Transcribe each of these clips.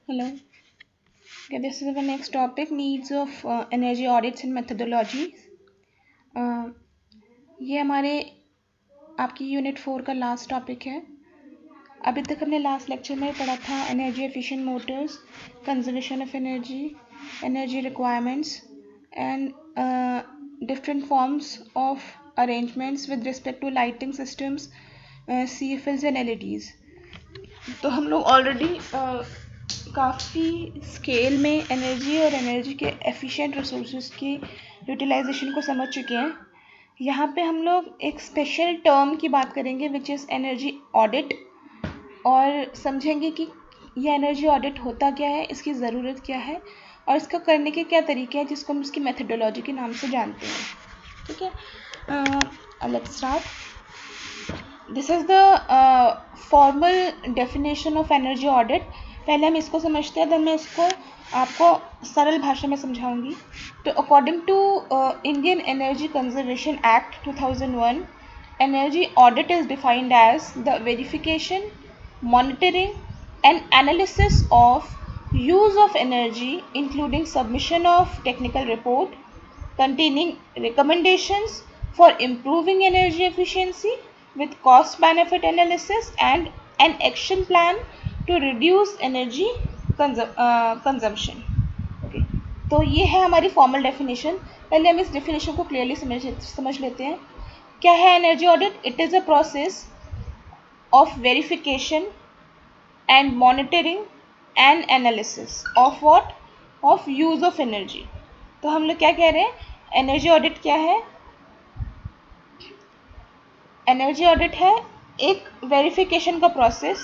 Hello. Okay, this is the next topic, needs of energy audits and methodologies. ये हमारे आपकी unit 4 का last topic है। अभी तक हमने लास्ट लेक्चर में पढ़ा था energy efficient motors, conservation of energy, energy requirements and different forms of arrangements with respect to lighting systems, CFLs and LEDs। तो हम लोग ऑलरेडी काफ़ी स्केल में एनर्जी और एनर्जी के एफिशिएंट रिसोर्सेज की यूटिलाइजेशन को समझ चुके हैं। यहाँ पे हम लोग एक स्पेशल टर्म की बात करेंगे विच इज़ एनर्जी ऑडिट, और समझेंगे कि यह एनर्जी ऑडिट होता क्या है, इसकी ज़रूरत क्या है और इसका करने के क्या तरीके हैं, जिसको हम इसकी मेथडोलॉजी के नाम से जानते हैं। ठीक है, let's start. This is the formal definition of energy audit. पहले हम इसको समझते हैं, देन मैं इसको आपको सरल भाषा में समझाऊंगी। तो according to Indian energy conservation act 2001, energy audit is defined as the verification, monitoring and analysis of use of energy, including submission of technical report containing recommendations for improving energy efficiency with cost benefit analysis and an action plan to reduce energy consumption. Okay. तो ये है हमारी formal definition. पहले हम इस definition को clearly समझ लेते हैं। क्या है energy audit? It is a process of verification and monitoring and analysis of what? Of use of energy. तो हम लोग क्या कह रहे हैं? एनर्जी ऑडिट क्या है? एनर्जी ऑडिट है एक वेरिफिकेशन का प्रोसेस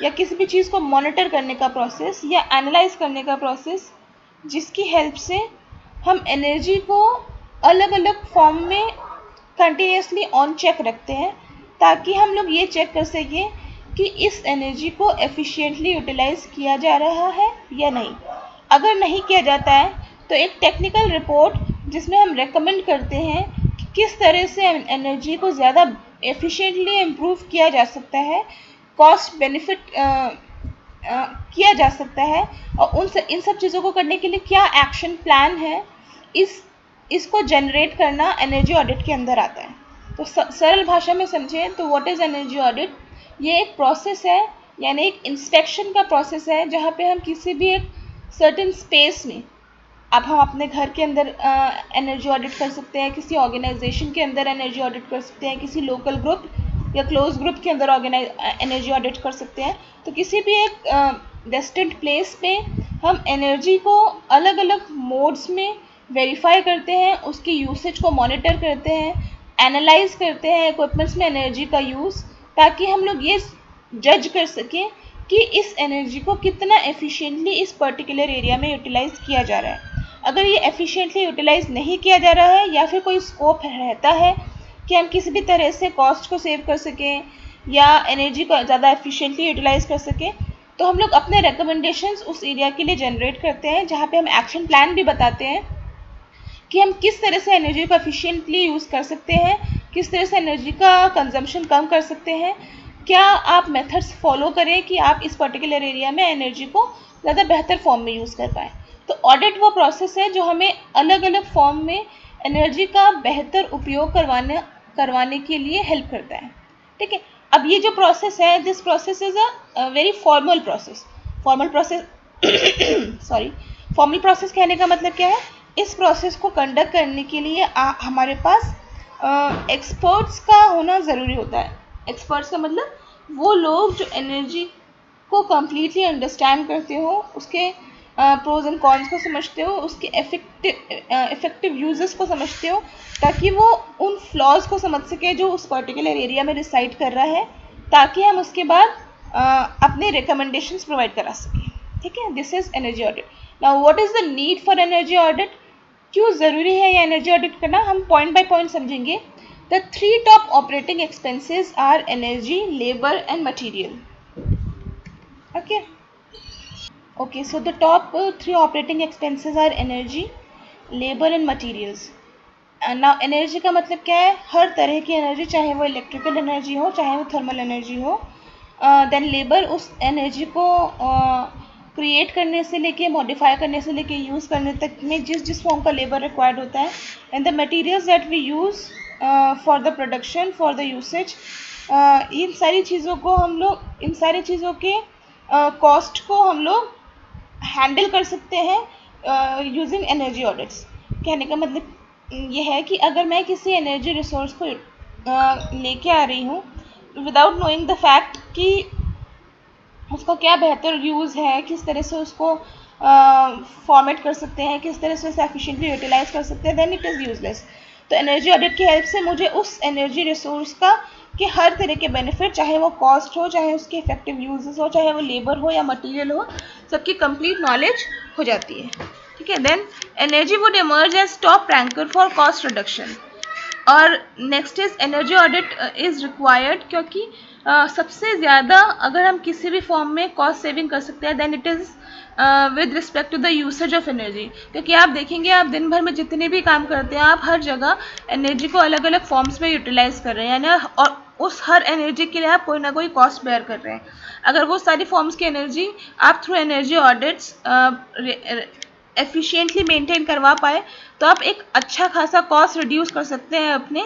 या किसी भी चीज़ को मॉनिटर करने का प्रोसेस या एनालाइज करने का प्रोसेस, जिसकी हेल्प से हम एनर्जी को अलग अलग फॉर्म में कंटिन्यूसली ऑन चेक रखते हैं, ताकि हम लोग ये चेक कर सकें कि इस एनर्जी को एफिशिएंटली यूटिलाइज किया जा रहा है या नहीं। अगर नहीं किया जाता है तो एक टेक्निकल रिपोर्ट जिसमें हम रेकमेंड करते हैं कि किस तरह से एनर्जी को ज़्यादा एफिशिएंटली इम्प्रूव किया जा सकता है, कॉस्ट बेनिफिट किया जा सकता है, और इन सब चीज़ों को करने के लिए क्या एक्शन प्लान है, इसको जनरेट करना एनर्जी ऑडिट के अंदर आता है। तो सरल भाषा में समझें तो व्हाट इज़ एनर्जी ऑडिट? ये एक प्रोसेस है, यानी एक इंस्पेक्शन का प्रोसेस है, जहाँ पे हम किसी भी एक सर्टेन स्पेस में, अब हम अपने घर के अंदर एनर्जी ऑडिट कर सकते हैं, किसी ऑर्गेनाइजेशन के अंदर एनर्जी ऑडिट कर सकते हैं, किसी लोकल ग्रुप या क्लोज ग्रुप के अंदर एनर्जी ऑडिट कर सकते हैं। तो किसी भी एक डिस्टेंट प्लेस पे हम एनर्जी को अलग अलग मोड्स में वेरीफाई करते हैं, उसकी यूसेज को मॉनिटर करते हैं, एनालाइज करते हैं इक्विपमेंट्स में एनर्जी का यूज़, ताकि हम लोग ये जज कर सकें कि इस एनर्जी को कितना एफिशिएंटली इस पर्टिकुलर एरिया में यूटिलाइज किया जा रहा है। अगर ये एफिशिएंटली यूटिलाइज नहीं किया जा रहा है या फिर कोई स्कोप रहता है कि हम किसी भी तरह से कॉस्ट को सेव कर सकें या एनर्जी को ज़्यादा एफिशिएंटली यूटिलाइज कर सकें, तो हम लोग अपने रिकमेंडेशंस उस एरिया के लिए जनरेट करते हैं, जहाँ पे हम एक्शन प्लान भी बताते हैं कि हम किस तरह से एनर्जी को एफिशिएंटली यूज़ कर सकते हैं, किस तरह से एनर्जी का कंजम्पशन कम कर सकते हैं, क्या आप मेथड्स फॉलो करें कि आप इस पर्टिकुलर एरिया में एनर्जी को ज़्यादा बेहतर फॉर्म में यूज़ कर पाएँ। तो ऑडिट वो प्रोसेस है जो हमें अलग अलग फॉर्म में एनर्जी का बेहतर उपयोग करवाने के लिए हेल्प करता है। ठीक है, अब ये जो प्रोसेस है, this process is a very formal process. Formal process कहने का मतलब क्या है? इस प्रोसेस को कंडक्ट करने के लिए हमारे पास एक्सपर्ट्स का होना ज़रूरी होता है। एक्सपर्ट्स का मतलब वो लोग जो एनर्जी को कम्प्लीटली अंडरस्टैंड करते हो, उसके प्रोज एंड कॉन्स को समझते हो, उसके इफ़ेक्टिव यूजेस को समझते हो, ताकि वो उन फ्लॉज को समझ सके जो उस पर्टिकुलर एरिया में रिसाइड कर रहा है, ताकि हम उसके बाद अपने रिकमेंडेशंस प्रोवाइड करा सकें। ठीक है, this is energy audit. Now what is the need for energy audit? क्यों ज़रूरी है ये एनर्जी ऑडिट करना? हम पॉइंट बाय पॉइंट समझेंगे। The 3 top operating expenses are energy, labor and material. Okay, so the top 3 operating expenses are energy, labor and materials. And now energy का मतलब क्या है? हर तरह की एनर्जी, चाहे वो इलेक्ट्रिकल एनर्जी हो, चाहे वो थर्मल एनर्जी हो। देन लेबर उस एनर्जी को क्रिएट करने से लेके, मॉडिफाई करने से लेके यूज़ करने तक में जिस फॉर्म का लेबर रिक्वायर्ड होता है, and the materials that we use for the production, for the usage, इन सारी चीज़ों को हम लोग, इन सारी चीज़ों के कॉस्ट को हम लोग हैंडल कर सकते हैं यूजिंग एनर्जी ऑडिट्स। कहने का मतलब ये है कि अगर मैं किसी एनर्जी रिसोर्स को लेके आ रही हूँ विदाउट नोइंग द फैक्ट कि उसका क्या बेहतर यूज़ है, किस तरह से उसको फॉर्मेट कर सकते हैं, किस तरह से उसे एफिशिएंटली यूटिलाइज कर सकते हैं, देन इट इज़ यूजलेस। तो एनर्जी ऑडिट की हेल्प से मुझे उस एनर्जी रिसोर्स का कि हर तरह के बेनिफिट, चाहे वो कॉस्ट हो, चाहे उसके इफेक्टिव यूजेस हो, चाहे वो लेबर हो या मटेरियल हो, सबकी कंप्लीट नॉलेज हो जाती है। ठीक है, then energy would emerge as top ranker for cost reduction. और next is energy audit is required क्योंकि सबसे ज़्यादा अगर हम किसी भी फॉर्म में कॉस्ट सेविंग कर सकते हैं then it is with respect to the usage of energy. क्योंकि आप देखेंगे, आप दिन भर में जितने भी काम करते हैं, आप हर जगह एनर्जी को अलग अलग फॉर्म्स में यूटिलाइज कर रहे हैं, यानी और उस हर एनर्जी के लिए आप कोई ना कोई कॉस्ट बेयर कर रहे हैं। अगर वो सारी फॉर्म्स की एनर्जी आप through energy audits efficiently maintain करवा पाए तो आप एक अच्छा खासा कॉस्ट रिड्यूस कर सकते हैं अपने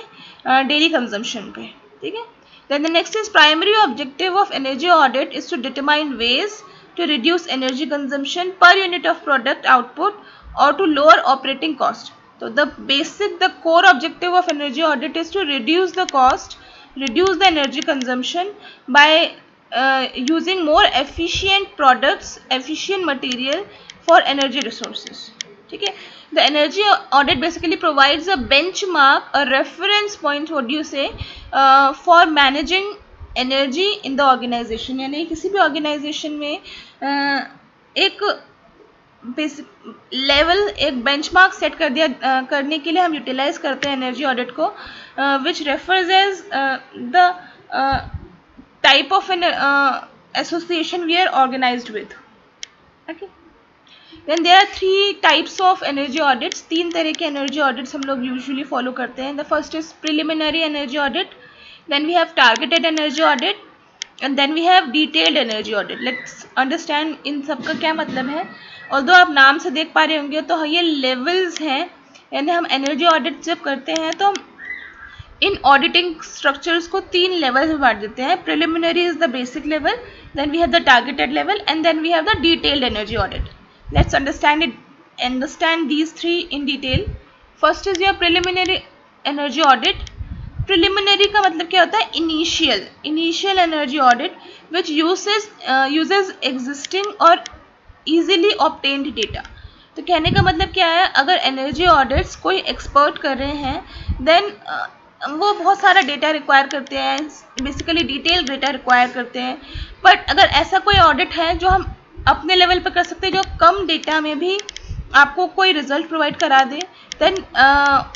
डेली कंजम्पशन पे। ठीक है, then the next is primary objective of energy audit is to determine ways to reduce energy consumption per unit of product output or to lower operating cost. So the core objective of energy audit is to reduce the cost, reduce the energy consumption by using more efficient products, efficient material for energy resources. ठीक है, the energy audit basically provides a benchmark, a reference point, what do you say, for managing energy in the organization। यानी किसी भी organization में एक basic level, एक benchmark set कर दिया करने के लिए हम यूटिलाइज करते हैं एनर्जी ऑडिट को, which refers as the type of an association we are organized with. Okay, then there are 3 types of energy audits. 3 तरह के एनर्जी ऑडिट्स हम लोग यूजुअली फॉलो करते हैं। The first is preliminary energy audit, then we have targeted energy audit, and then we have detailed energy audit. Let's understand इन सब का क्या मतलब है। ऑल्दो आप नाम से देख पा रहे होंगे तो ये लेवल्स हैं, यानी हम एनर्जी ऑडिट जब करते हैं तो इन ऑडिटिंग स्ट्रक्चर्स को 3 लेवल्स में बांट देते हैं। Preliminary is the basic level, then we have the targeted level, and then we have the detailed energy audit. Let's understand these 3 in detail. First is your preliminary energy audit. Preliminary का मतलब क्या होता है? Initial energy audit which uses existing or easily obtained data. तो कहने का मतलब क्या है, अगर एनर्जी ऑडिट्स कोई एक्सपर्ट कर रहे हैं देन वो बहुत सारा डेटा रिक्वायर करते हैं, बेसिकली डिटेल डेटा रिक्वायर करते हैं। बट अगर ऐसा कोई ऑडिट है जो हम अपने लेवल पर कर सकते हैं, जो कम डेटा में भी आपको कोई रिजल्ट प्रोवाइड करा दे, देन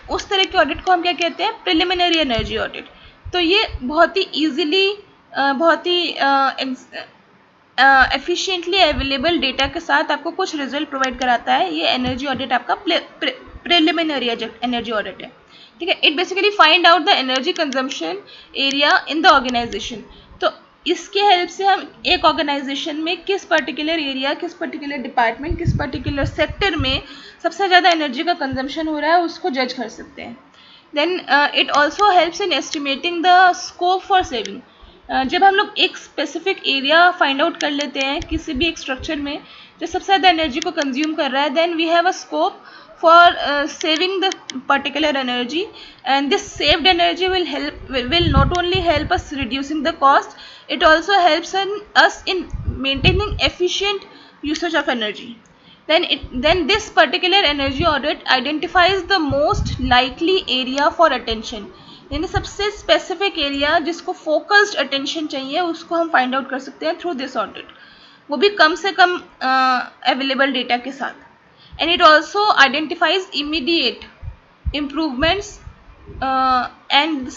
उस तरह के ऑडिट को हम क्या कहते हैं? Preliminary energy audit. तो ये बहुत ही ईजिली, बहुत ही एफिशिएंटली अवेलेबल डेटा के साथ आपको कुछ रिजल्ट प्रोवाइड कराता है। ये एनर्जी ऑडिट आपका प्रिलिमिनरी एनर्जी ऑडिट है। ठीक है, it basically find out the energy consumption area in the organisation. तो इसके हेल्प से हम एक ऑर्गेनाइजेशन में किस पर्टिकुलर एरिया, किस पर्टिकुलर डिपार्टमेंट, किस पर्टिकुलर सेक्टर में सबसे ज़्यादा एनर्जी का कंजम्पशन हो रहा है उसको जज कर सकते हैं। Then it also helps in estimating the scope for saving. जब हम लोग एक स्पेसिफिक एरिया फाइंड आउट कर लेते हैं किसी भी एक स्ट्रक्चर में जो सबसे ज़्यादा एनर्जी को कंज्यूम कर रहा है, then we have a scope for saving the particular energy, and this saved energy will not only help us reducing the cost, it also helps us in maintaining efficient usage of energy. Then this particular energy audit identifies the most likely area for attention, यानी सबसे specific area जिसको focused attention चाहिए उसको हम find out कर सकते हैं through this audit, वो भी कम से कम अवेलेबल डेटा के साथ। And it also identifies immediate improvements and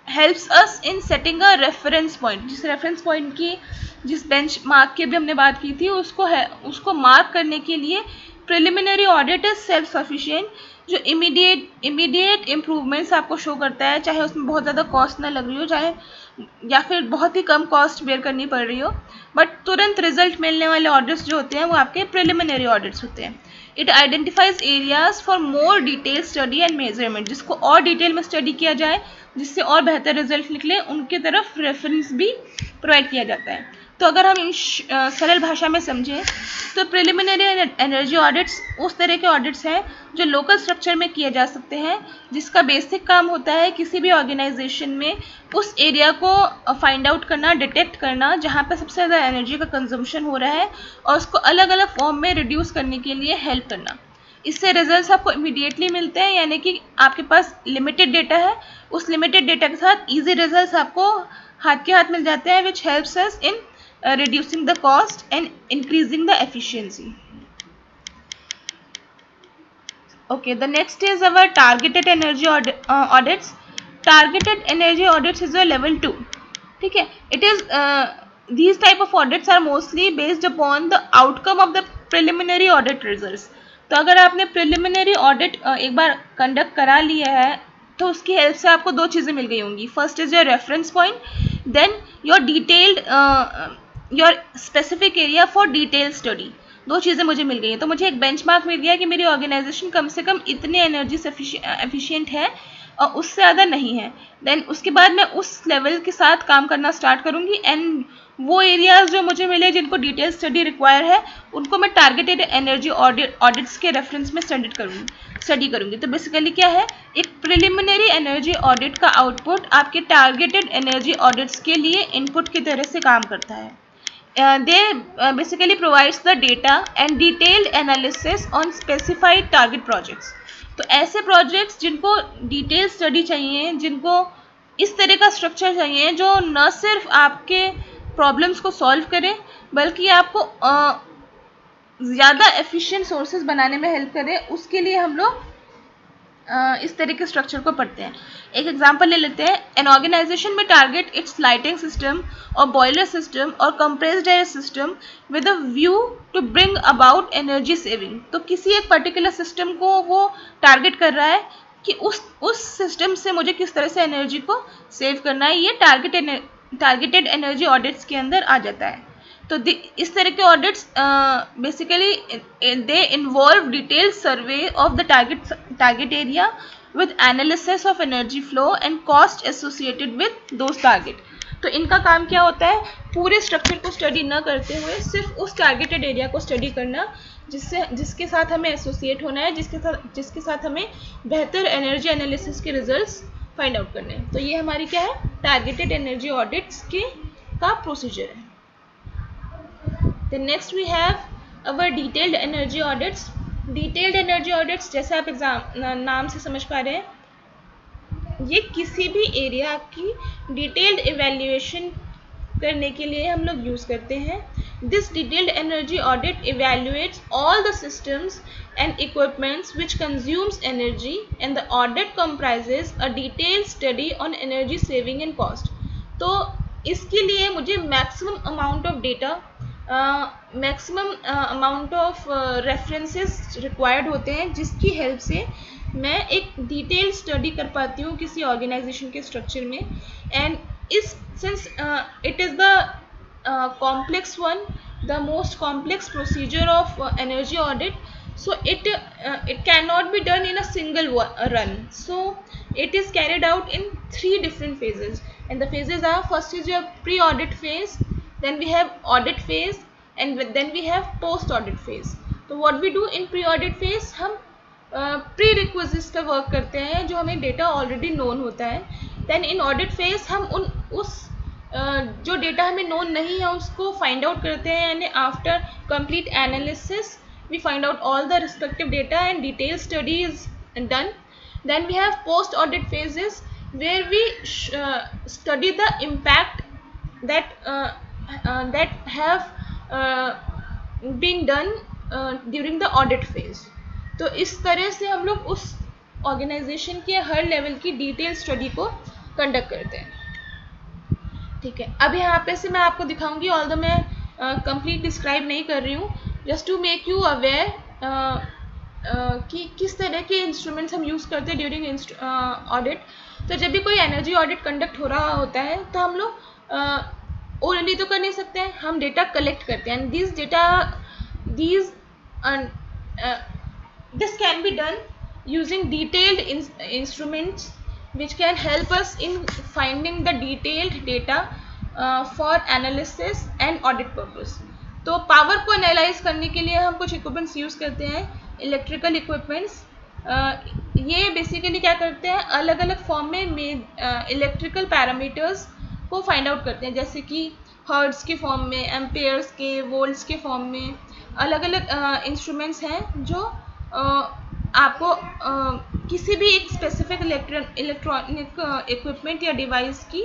helps us in setting a reference point। जिस reference point की, जिस benchmark की भी हमने बात की थी, उसको मार्क करने के लिए preliminary audit is self sufficient, जो इमीडिएट इम्प्रूवमेंट्स आपको शो करता है, चाहे उसमें बहुत ज़्यादा कॉस्ट ना लग रही हो, चाहे या फिर बहुत ही कम कॉस्ट बेयर करनी पड़ रही हो, बट तुरंत रिजल्ट मिलने वाले ऑडिट्स जो होते हैं वो आपके प्रिलिमिनरी ऑडिट्स होते हैं। It identifies areas for more detail study and measurement, जिसको और डिटेल में स्टडी किया जाए जिससे और बेहतर रिजल्ट निकले, उनकी तरफ रेफरेंस भी प्रोवाइड किया जाता है। तो अगर हम सरल भाषा में समझें तो प्रिलिमिनरी एनर्जी ऑडिट्स उस तरह के ऑडिट्स हैं जो लोकल स्ट्रक्चर में किए जा सकते हैं, जिसका बेसिक काम होता है किसी भी ऑर्गेनाइजेशन में उस एरिया को फाइंड आउट करना, डिटेक्ट करना जहाँ पे सबसे ज़्यादा एनर्जी का कंजम्पशन हो रहा है, और उसको अलग अलग फॉर्म में रिड्यूस करने के लिए हेल्प करना। इससे रिजल्ट्स आपको इमीडिएटली मिलते हैं, यानी कि आपके पास लिमिटेड डेटा है, उस लिमिटेड डेटा के साथ ईजी रिजल्ट्स आपको हाथ के हाथ मिल जाते हैं, which helps us in reducing the cost and increasing the efficiency. Okay, the next is our targeted energy audits. Targeted energy audits is a level 2. ठीक है, it is these type of audits are mostly based upon the outcome of the preliminary audit results. तो अगर आपने preliminary audit एक बार conduct करा लिया है तो उसकी हेल्प से आपको दो चीज़ें मिल गई होंगी. First is your reference point, then your detailed your specific area for detail study. दो चीज़ें मुझे मिल गई हैं, तो मुझे एक बेंचमार्क मिल गया कि मेरी ऑर्गेनाइजेशन कम से कम इतने एनर्जी एफिशिएंट है और उससे ज़्यादा नहीं है. देन उसके बाद मैं उस लेवल के साथ काम करना स्टार्ट करूँगी, एंड वो एरियाज जो मुझे मिले जिनको डिटेल स्टडी रिक्वायर है उनको मैं टारगेटेड एनर्जी ऑडिट्स के रेफरेंस में स्टडी करूँगी. तो बेसिकली क्या है, एक प्रिलिमिनरी एनर्जी ऑडिट का आउटपुट आपके टारगेटेड एनर्जी ऑडिट्स के लिए इनपुट की तरह से काम करता है. They basically provides the data and detailed analysis on specified target projects. तो ऐसे प्रोजेक्ट्स जिनको डिटेल स्टडी चाहिए, जिनको इस तरह का स्ट्रक्चर चाहिए जो न सिर्फ आपके प्रॉब्लम्स को सॉल्व करे बल्कि आपको ज़्यादा एफिशिएंट सोर्सेज बनाने में हेल्प करे, उसके लिए हम लोग इस तरह के स्ट्रक्चर को पढ़ते हैं. एक एग्जांपल ले लेते हैं. एन ऑर्गेनाइजेशन में टारगेट इट्स लाइटिंग सिस्टम और बॉयलर सिस्टम और compressed air system with a view to bring about energy saving. तो किसी एक पर्टिकुलर सिस्टम को वो टारगेट कर रहा है कि उस सिस्टम से मुझे किस तरह से एनर्जी को सेव करना है. ये टारगेटेड एनर्जी ऑडिट्स के अंदर आ जाता है. तो इस तरह के audits basically they involve detail survey of the target area with analysis of energy flow and cost associated with those target. तो इनका काम क्या होता है, पूरे स्ट्रक्चर को स्टडी न करते हुए सिर्फ उस टारगेटेड एरिया को स्टडी करना जिसके साथ हमें एसोसिएट होना है, जिसके साथ हमें बेहतर एनर्जी एनालिसिस के रिजल्ट्स फाइंड आउट करने हैं. तो ये हमारी क्या है, टारगेटेड एनर्जी ऑडिट्स का प्रोसीजर है. Then next we have our detailed energy audits. Detailed energy audits जैसे आप नाम से समझ पा रहे हैं, ये किसी भी एरिया की डिटेल्ड इवैल्यूएशन करने के लिए हम लोग यूज़ करते हैं. This detailed energy audit evaluates all the systems and equipments which consumes energy, and the audit comprises a detailed study on energy saving and cost. तो इसके लिए मुझे maximum amount of data, maximum amount of references required होते हैं, जिसकी help से मैं एक डिटेल स्टडी कर पाती हूँ किसी ऑर्गेनाइजेशन के स्ट्रक्चर में. एंड इस since it is the complex one, the most complex procedure of energy audit, so it cannot be done in a single run. So it is carried out in 3 different phases, and the phases are, first is your pre-audit phase, then we have audit phase, and then we have post audit phase. तो what we do in pre-audit phase, हम prerequisites पे work करते हैं जो हमें data already known होता है. then in audit phase हम उस जो डेटा हमें नोन नहीं है उसको फाइंड आउट करते हैं, and after complete analysis we find out all the respective data and detailed study is done. Then we have post audit phases where we study the impact that have been done during the audit phase. तो इस तरह से हम लोग उस organisation के हर level की detail study को कंडक्ट करते हैं. ठीक है, अब यहाँ पे से मैं आपको दिखाऊंगी, ऑल्दो मैं कंप्लीट डिस्क्राइब नहीं कर रही हूँ, just to make you aware कि किस तरह के इंस्ट्रूमेंट्स हम यूज़ करते हैं ड्यूरिंग ऑडिट। तो जब भी कोई एनर्जी ऑडिट कंडक्ट हो रहा होता है तो हम लोग ओरली तो कर नहीं सकते हैं, हम डेटा कलेक्ट करते हैं। And this can be done using detailed instruments which can help us in finding the detailed data for analysis and audit purpose। तो पावर को एनालाइज करने के लिए हम कुछ इक्विपमेंट्स यूज़ करते हैं, इलेक्ट्रिकल इक्विपमेंट्स। ये बेसिकली क्या करते हैं, अलग अलग फॉर्म में इलेक्ट्रिकल पैरामीटर्स को फाइंड आउट करते हैं, जैसे कि हर्ट्ज के फॉर्म में, एम्पेयर्स के, वोल्ट्स के फॉर्म में। अलग अलग इंस्ट्रूमेंट्स हैं जो आपको किसी भी एक स्पेसिफिक इलेक्ट्रॉनिक इक्विपमेंट या डिवाइस की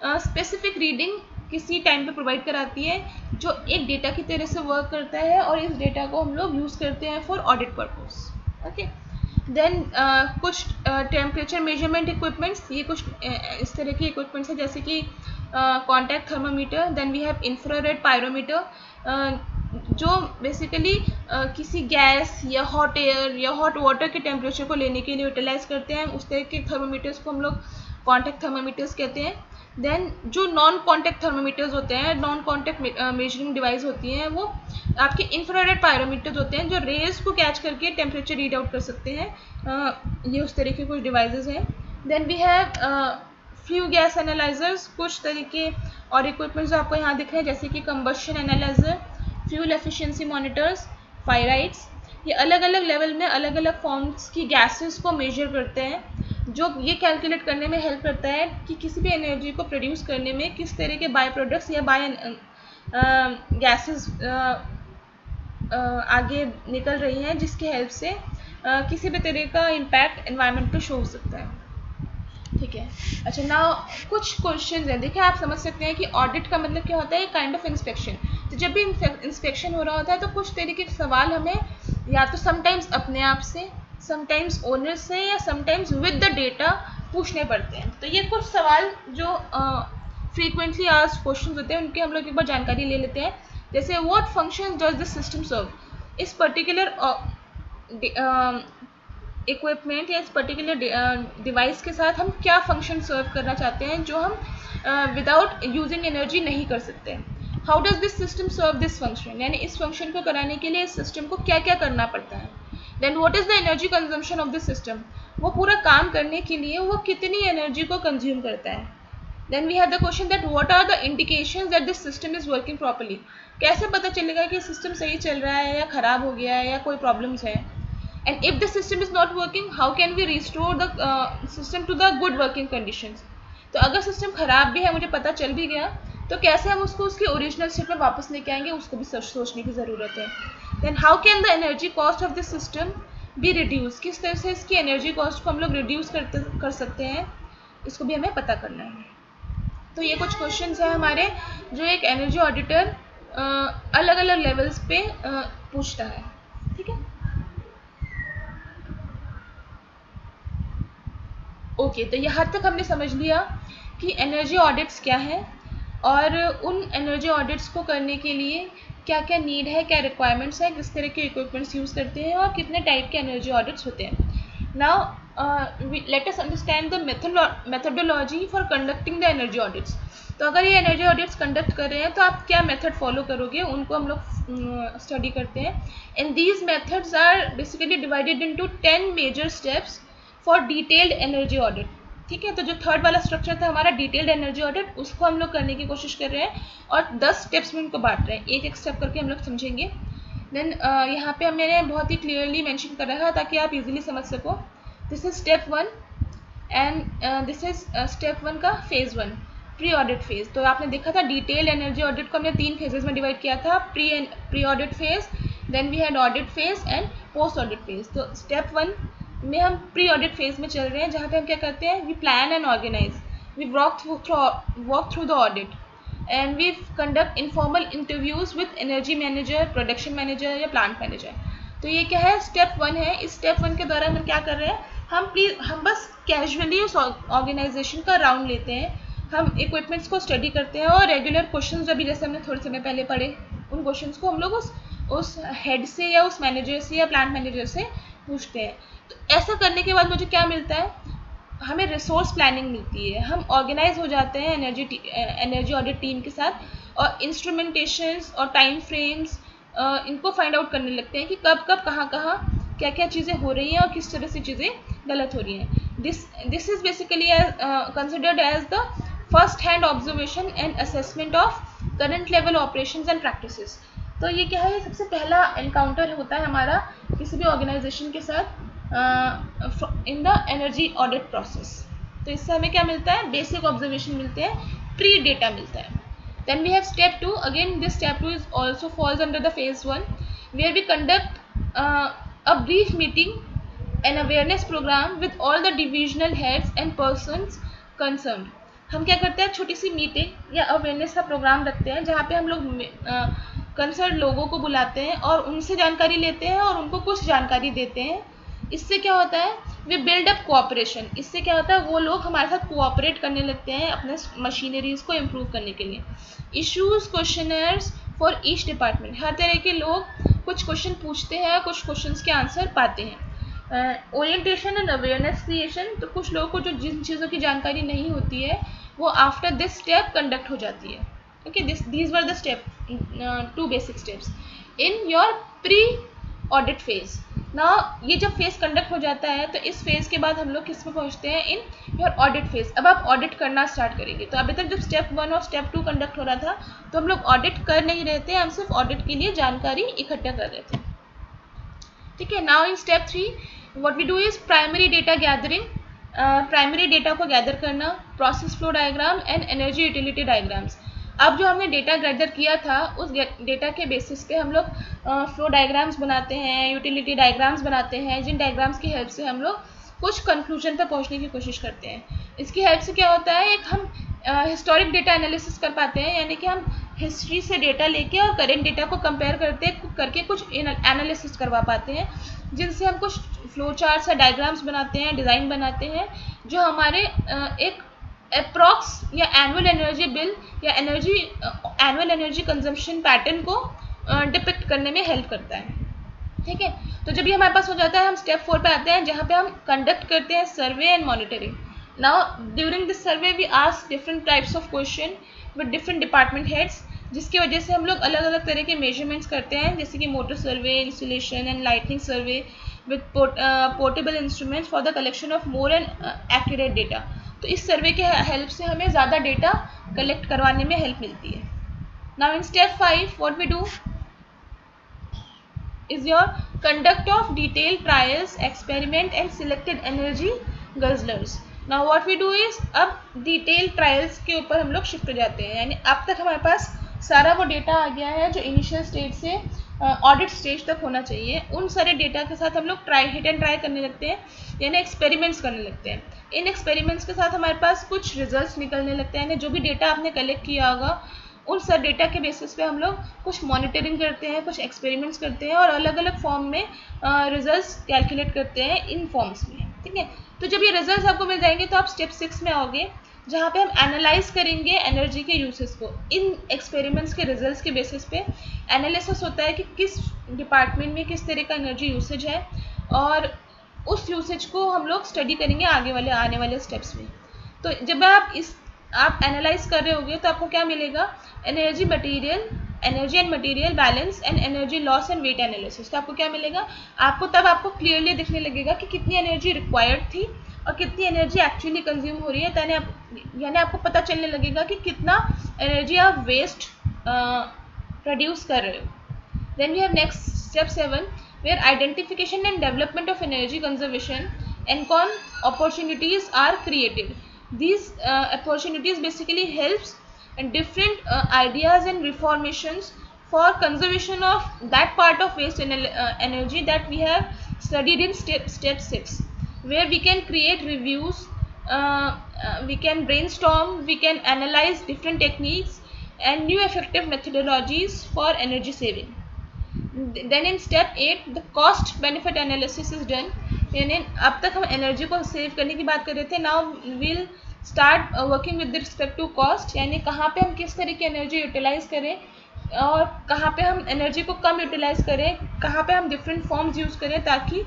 स्पेसिफिक रीडिंग किसी टाइम पे प्रोवाइड कराती है, जो एक डेटा की तरह से वर्क करता है, और इस डेटा को हम लोग यूज़ करते हैं for audit purpose. Okay, then कुछ टेम्परेचर मेजरमेंट इक्विपमेंट्स, ये कुछ इस तरह के इक्विपमेंट्स हैं जैसे कि contact thermometer. Then we have infrared pyrometer, जो बेसिकली किसी गैस या हॉट एयर या हॉट वाटर के टेम्परेचर को लेने के लिए यूटिलाइज करते हैं। उस तरह के थर्मामीटर्स को हम लोग कॉन्टैक्ट थर्मामीटर्स कहते हैं। देन जो नॉन कॉन्टैक्ट थर्मामीटर्स होते हैं, नॉन कॉन्टैक्ट मेजरिंग डिवाइस होती हैं, वो आपके इंफ्रारेड पायरोमीटर्स होते हैं जो रेज को कैच करके टेम्परेचर रीड आउट कर सकते हैं। ये उस तरह के कुछ डिवाइसेस हैं। Then we have few gas analysers, कुछ तरीके और इक्विपमेंट्स आपको यहाँ दिख रहे हैं जैसे कि combustion analyser, fuel efficiency monitors, Fyrites. ये अलग अलग लेवल में अलग अलग फॉर्म्स की गैसेस को मेजर करते हैं, जो ये कैलकुलेट करने में हेल्प करता है कि किसी भी एनर्जी को प्रोड्यूस करने में किस तरह के बाय प्रोडक्ट्स या बाय गैसेस आगे निकल रही हैं, जिसकी हेल्प से किसी भी तरह का इम्पैक्ट एनवायरनमेंट पे शो हो सकता है। ठीक है, अच्छा, नाउ कुछ क्वेश्चन हैं। देखिए, आप समझ सकते हैं कि ऑडिट का मतलब क्या होता है, काइंड ऑफ इंस्पेक्शन। तो जब भी इंस्पेक्शन हो रहा होता है तो कुछ तरीके के सवाल हमें या तो समटाइम्स अपने आप से, समटाइम्स ओनर से, या समटाइम्स विद द डेटा पूछने पड़ते हैं। तो ये कुछ सवाल जो फ्रीक्वेंटली आस्क्ड क्वेश्चन होते हैं, उनकी हम लोग एक बार जानकारी ले लेते हैं। जैसे what function does this system serve, इस पर्टिकुलर इक्विपमेंट या इस पर्टिकुलर डिवाइस के साथ हम क्या फंक्शन सर्व करना चाहते हैं जो हम विदाउट यूजिंग एनर्जी नहीं कर सकते। How does this system serve this function, यानी इस फंक्शन को कराने के लिए इस सिस्टम को क्या क्या करना पड़ता है। Then what is the energy consumption of this system, वो पूरा काम करने के लिए वो कितनी एनर्जी को कंज्यूम करता है। Then we have the question that what are the indications that this system is working properly, कैसे पता चलेगा कि सिस्टम सही चल रहा है या ख़राब हो गया है या कोई प्रॉब्लम्स है। And if the system is not working, how can we restore the system to the good working conditions. तो अगर सिस्टम ख़राब भी है, मुझे पता चल भी गया, तो कैसे हम उसको उसकी ओरिजिनल स्टेट में वापस लेके आएंगे, उसको भी सोचने की ज़रूरत है। Then how can the energy cost of this system be reduce, किस तरह से इसकी एनर्जी कॉस्ट को हम लोग रिड्यूस कर सकते हैं, इसको भी हमें पता करना है। तो ये कुछ क्वेश्चंस हैं हमारे जो एक एनर्जी ऑडिटर अलग अलग लेवल्स पे पूछता है। ठीक है, ओके, तो यहाँ तक हमने समझ लिया कि एनर्जी ऑडिट्स क्या हैं और उन एनर्जी ऑडिट्स को करने के लिए क्या क्या नीड है, क्या रिक्वायरमेंट्स है, किस तरह के इक्विपमेंट्स यूज़ करते हैं और कितने टाइप के एनर्जी ऑडिट्स होते हैं। Now let us understand the methodology for conducting the energy audits. तो अगर ये एनर्जी ऑडिट्स कंडक्ट कर रहे हैं तो आप क्या मेथड फॉलो करोगे, उनको हम लोग स्टडी करते हैं। And these methods are basically divided into 10 major steps for detailed energy audit. ठीक है, तो जो थर्ड वाला स्ट्रक्चर था हमारा डिटेल्ड एनर्जी ऑडिट, उसको हम लोग करने की कोशिश कर रहे हैं और 10 स्टेप्स में उनको बांट रहे हैं, एक एक स्टेप करके हम लोग समझेंगे। देन यहाँ पे मैंने बहुत ही क्लियरली मेंशन कर रखा ताकि आप इजीली समझ सको। This is step 1 and this is step 1 का फेज़ 1, प्री ऑडिट फेज़। तो आपने देखा था डिटेल्ड एनर्जी ऑडिट को हमने 3 फेजेस में डिवाइड किया था, pre audit phase, then we had audit phase and post audit phase. तो स्टेप 1 में हम प्री ऑडिट फेज़ में चल रहे हैं, जहाँ पे हम क्या करते हैं, we plan and organise, we walk through the audit and we conduct informal interviews with energy manager, production manager या प्लांट मैनेजर। तो ये क्या है, स्टेप 1 है। इस स्टेप 1 के दौरान हम क्या कर रहे हैं, हम बस कैजुअली उस ऑर्गेनाइजेशन का राउंड लेते हैं, हम इक्विपमेंट्स को स्टडी करते हैं और रेगुलर क्वेश्चंस जो भी जैसे हमने थोड़े समय पहले पढ़े, उन क्वेश्चंस को हम लोग उस उस हेड से या उस मैनेजर से या प्लांट मैनेजर से पूछते हैं। तो ऐसा करने के बाद मुझे क्या मिलता है, हमें रिसोर्स प्लानिंग मिलती है। हम ऑर्गेनाइज हो जाते हैं एनर्जी ऑडिट टीम के साथ, और इंस्ट्रूमेंटेशंस और टाइम फ्रेम्स इनको फाइंड आउट करने लगते हैं कि कब कब कहाँ कहाँ क्या क्या चीज़ें हो रही हैं और किस तरह से चीज़ें गलत हो रही हैं। This is basically considered as the first hand observation and assessment of current level operations and practices. तो ये क्या है, सबसे पहला एनकाउंटर होता है हमारा किसी भी ऑर्गेनाइजेशन के साथ in the energy audit process. तो इससे हमें क्या मिलता है, बेसिक ऑब्जर्वेशन मिलते हैं, प्री डेटा मिलता है। Then we have step 2. Again, this step 2 is also falls under the phase 1, where we conduct a brief meeting, an awareness program with all the divisional heads and persons concerned. हम क्या करते हैं, छोटी सी meeting या awareness का programme रखते हैं जहाँ पे हम लोग कंसर्न लोगों को बुलाते हैं और उनसे जानकारी लेते हैं और उनको कुछ जानकारी देते हैं। इससे क्या होता है, वी बिल्ड अप कोऑपरेशन। इससे क्या होता है, वो लोग हमारे साथ कोऑपरेट करने लगते हैं अपने मशीनरीज को इम्प्रूव करने के लिए। Issues questionnaires for each department, हर तरह के लोग कुछ क्वेश्चन पूछते हैं, कुछ क्वेश्चंस के आंसर पाते हैं। ओरिएंटेशन एंड अवेयरनेस क्रिएशन, तो कुछ लोगों को जो जिन चीज़ों की जानकारी नहीं होती है वो आफ्टर दिस स्टेप कंडक्ट हो जाती है। Okay, these were the step 2 basic steps in your pre audit phase. ना ये जब फेज कंडक्ट हो जाता है तो इस फेज के बाद हम लोग किस में पहुंचते हैं, इन योर ऑडिट फेज। अब आप ऑडिट करना स्टार्ट करेंगे। तो अभी तक जब स्टेप 1 और स्टेप 2 कंडक्ट हो रहा था तो हम लोग ऑडिट कर नहीं रहे थे, हम सिर्फ ऑडिट के लिए जानकारी इकट्ठा कर रहे थे। ठीक है, now in step 3 what we do is primary data gathering. Primary data को गैदर करना, process flow diagram and energy utility diagrams. अब जो हमने डेटा गैदर किया था उस डेटा के बेसिस पे हम लोग फ्लो डायग्राम्स बनाते हैं, यूटिलिटी डायग्राम्स बनाते हैं, जिन डायग्राम्स की हेल्प से हम लोग कुछ कंक्लूजन पर पहुंचने की कोशिश करते हैं। इसकी हेल्प से क्या होता है, एक हम हिस्टोरिक डेटा एनालिसिस कर पाते हैं, यानी कि हम हिस्ट्री से डेटा लेके और करेंट डेटा को कंपेयर करके कुछ एनालिसिस करवा पाते हैं, जिनसे हम कुछ फ्लो चार्ट्स या डायग्राम्स बनाते हैं, डिज़ाइन बनाते हैं, जो हमारे एक अप्रॉक्स या एनुअल एनर्जी बिल या एनुअल एनर्जी कंजम्पशन पैटर्न को डिपिक्ट करने में हेल्प करता है। ठीक है, तो जब ये हमारे पास हो जाता है हम स्टेप 4 पे आते हैं, जहाँ पे हम कंडक्ट करते हैं survey and monitoring. Now during this survey we ask different types of question with different department heads, जिसकी वजह से हम लोग अलग अलग तरह के मेजरमेंट्स करते हैं, जैसे कि motor survey, installation and lightning survey with portable instruments for the collection of more and accurate data. तो इस सर्वे के हेल्प से हमें ज़्यादा डेटा कलेक्ट करवाने में हेल्प मिलती है। Now in step 5 what we do is your conduct of detailed trials, experiment and selected energy guzzlers. Now what we do is, अब detailed trials के ऊपर हम लोग शिफ्ट हो जाते हैं, यानी अब तक हमारे पास सारा वो डेटा आ गया है जो इनिशियल स्टेज से ऑडिट स्टेज तक होना चाहिए। उन सारे डेटा के साथ हम लोग हिट एंड ट्राई करने लगते हैं, यानी एक्सपेरिमेंट्स करने लगते हैं। इन एक्सपेरिमेंट्स के साथ हमारे पास कुछ रिजल्ट्स निकलने लगते हैं, यानी जो भी डेटा आपने कलेक्ट किया होगा उन सब डेटा के बेसिस पे हम लोग कुछ मॉनिटरिंग करते हैं, कुछ एक्सपेरिमेंट्स करते हैं और अलग अलग फॉर्म में रिजल्ट्स कैलकुलेट करते हैं इन फॉर्म्स में। ठीक है, तो जब ये रिजल्ट्स आपको मिल जाएंगे तो आप स्टेप 6 में आओगे, जहाँ पे हम एनालाइज करेंगे एनर्जी के यूसेस को। इन एक्सपेरिमेंट्स के रिजल्ट्स के बेसिस पे एनालिसिस होता है कि किस डिपार्टमेंट में किस तरह का एनर्जी यूसेज है, और उस यूसेज को हम लोग स्टडी करेंगे आने वाले स्टेप्स में। तो जब आप एनालाइज कर रहे होगे तो आपको क्या मिलेगा, energy and material balance and energy loss and waste analysis. तो आपको क्या मिलेगा, आपको क्लियरली दिखने लगेगा कि कितनी एनर्जी रिक्वायर्ड थी और कितनी एनर्जी एक्चुअली कंज्यूम हो रही है, यानी आपको पता चलने लगेगा कि कितना एनर्जी आप वेस्ट प्रोड्यूस कर रहे हो। Then we have next step 7 where identification and development of energy conservation and opportunities are created. These opportunities basically helps and different ideas and reformations for conservation of that part of waste energy that we have studied in step 6, where we can create reviews, we can brainstorm, we can analyze different techniques and new effective methodologies for energy saving. Then in step 8 the cost benefit analysis is done, यानी अब तक हम energy को save करने की बात कर रहे थे, now will start working with respect to cost, यानी कहाँ पे हम किस तरह की एनर्जी यूटिलाइज करें, और कहाँ पे हम एनर्जी को कम यूटिलाइज करें, कहाँ पे हम डिफरेंट फॉर्म्स यूज़ करें ताकि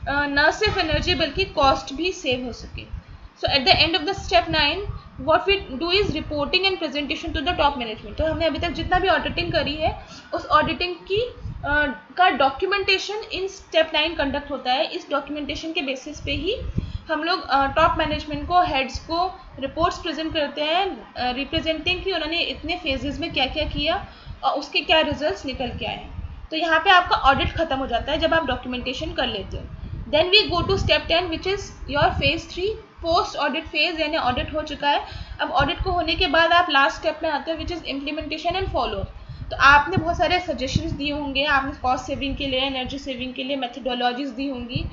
न सिर्फ एनर्जी बल्कि कॉस्ट भी सेव हो सके. So at the end of the step 9 what we do is reporting and presentation to the top management. तो हमने अभी तक जितना भी ऑडिटिंग करी है उस ऑडिटिंग की का डॉक्यूमेंटेशन इन स्टेप 9 कंडक्ट होता है. इस डॉक्यूमेंटेशन के बेसिस पे ही हम लोग टॉप मैनेजमेंट को, हेड्स को रिपोर्ट्स प्रेजेंट करते हैं रिप्रेजेंटिंग कि उन्होंने इतने फेजेस में क्या क्या किया और उसके क्या रिजल्ट्स निकल के आए. तो यहाँ पे आपका ऑडिट खत्म हो जाता है जब आप डॉक्यूमेंटेशन कर लेते हो. Then we go to step 10 which is your phase 3 post audit phase, यानी ऑडिट हो चुका है. अब ऑडिट को होने के बाद आप लास्ट स्टेप में आते हो which is implementation and follow. तो आपने बहुत सारे सजेशंस दिए होंगे, आपने कॉस्ट सेविंग के लिए, एनर्जी सेविंग के लिए मेथडोलॉजीज दी होंगी.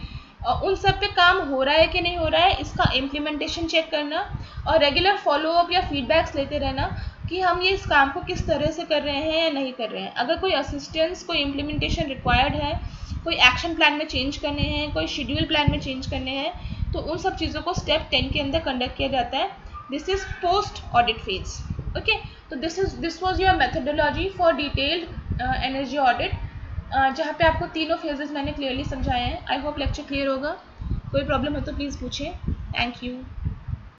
उन सब पे काम हो रहा है कि नहीं हो रहा है, इसका इम्प्लीमेंटेशन चेक करना और रेगुलर फॉलोअप या फीडबैक्स लेते रहना कि हम ये इस काम को किस तरह से कर रहे हैं या नहीं कर रहे हैं. अगर कोई असिस्टेंस, कोई इम्प्लीमेंटेशन रिक्वायर्ड है, कोई एक्शन प्लान में चेंज करने हैं, कोई शेड्यूल प्लान में चेंज करने हैं, तो उन सब चीज़ों को स्टेप 10 के अंदर कंडक्ट किया जाता है. This is post audit phase. Okay, तो this was your methodology for detailed energy audit, जहाँ पे आपको तीनों फेजेस मैंने क्लियरली समझाए हैं. आई होप लेक्चर क्लियर होगा. कोई प्रॉब्लम है तो प्लीज़ पूछें. Thank you.